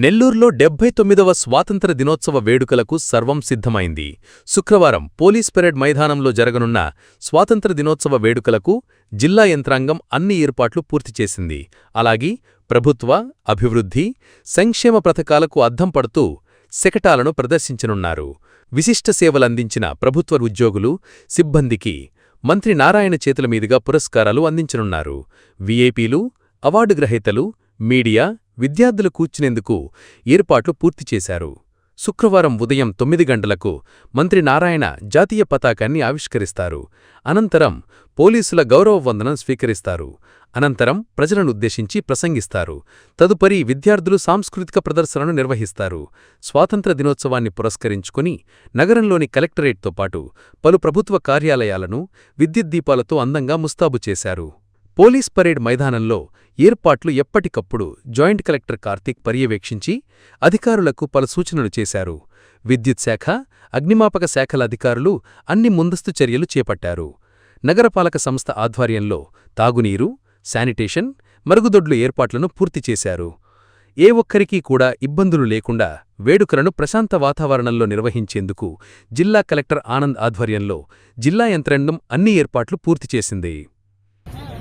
నెల్లూరులో 79వ స్వాతంత్ర దినోత్సవ వేడుకలకు సర్వం సిద్ధమైంది. శుక్రవారం పోలీస్ పెరేడ్ మైదానంలో జరగనున్న స్వాతంత్ర దినోత్సవ వేడుకలకు జిల్లా యంత్రాంగం అన్ని ఏర్పాట్లు పూర్తిచేసింది. అలాగే ప్రభుత్వ, అభివృద్ధి, సంక్షేమ పథకాలకు అద్దం పడుతూ శకటాలను ప్రదర్శించనున్నారు. విశిష్ట సేవలందించిన ప్రభుత్వ ఉద్యోగులు, సిబ్బందికి మంత్రి నారాయణ చేతుల మీదుగా పురస్కారాలు అందించనున్నారు. వీఐపీలు, అవార్డు గ్రహీతలు, మీడియా, విద్యార్థులు కూర్చునేందుకు ఏర్పాట్లు పూర్తిచేశారు. శుక్రవారం ఉదయం 9 గంటలకు మంత్రి నారాయణ జాతీయ పతాకాన్ని ఆవిష్కరిస్తారు. అనంతరం పోలీసుల గౌరవ వందనం స్వీకరిస్తారు. అనంతరం ప్రజలనుద్దేశించి ప్రసంగిస్తారు. తదుపరి విద్యార్థులు సాంస్కృతిక ప్రదర్శనను నిర్వహిస్తారు. స్వాతంత్ర దినోత్సవాన్ని పురస్కరించుకుని నగరంలోని కలెక్టరేట్తో పాటు పలు ప్రభుత్వ కార్యాలయాలను విద్యుత్ దీపాలతో అందంగా ముస్తాబు చేశారు. పోలీస్ పరేడ్ మైదానంలో ఏర్పాట్లు ఎప్పటికప్పుడు జాయింట్ కలెక్టర్ కార్తీక్ పర్యవేక్షించి అధికారులకు పలు సూచనలు చేశారు. విద్యుత్ శాఖ, అగ్నిమాపక శాఖల అధికారులు అన్ని ముందస్తు చర్యలు చేపట్టారు. నగరపాలక సంస్థ ఆధ్వర్యంలో తాగునీరు, శానిటేషన్, మరుగుదొడ్లు ఏర్పాట్లను పూర్తిచేశారు. ఏ ఒక్కరికీ కూడా ఇబ్బందులు లేకుండా వేడుకలను ప్రశాంత వాతావరణంలో నిర్వహించేందుకు జిల్లా కలెక్టర్ ఆనంద్ ఆధ్వర్యంలో జిల్లా యంత్రాంగం అన్ని ఏర్పాట్లు పూర్తిచేసింది. మన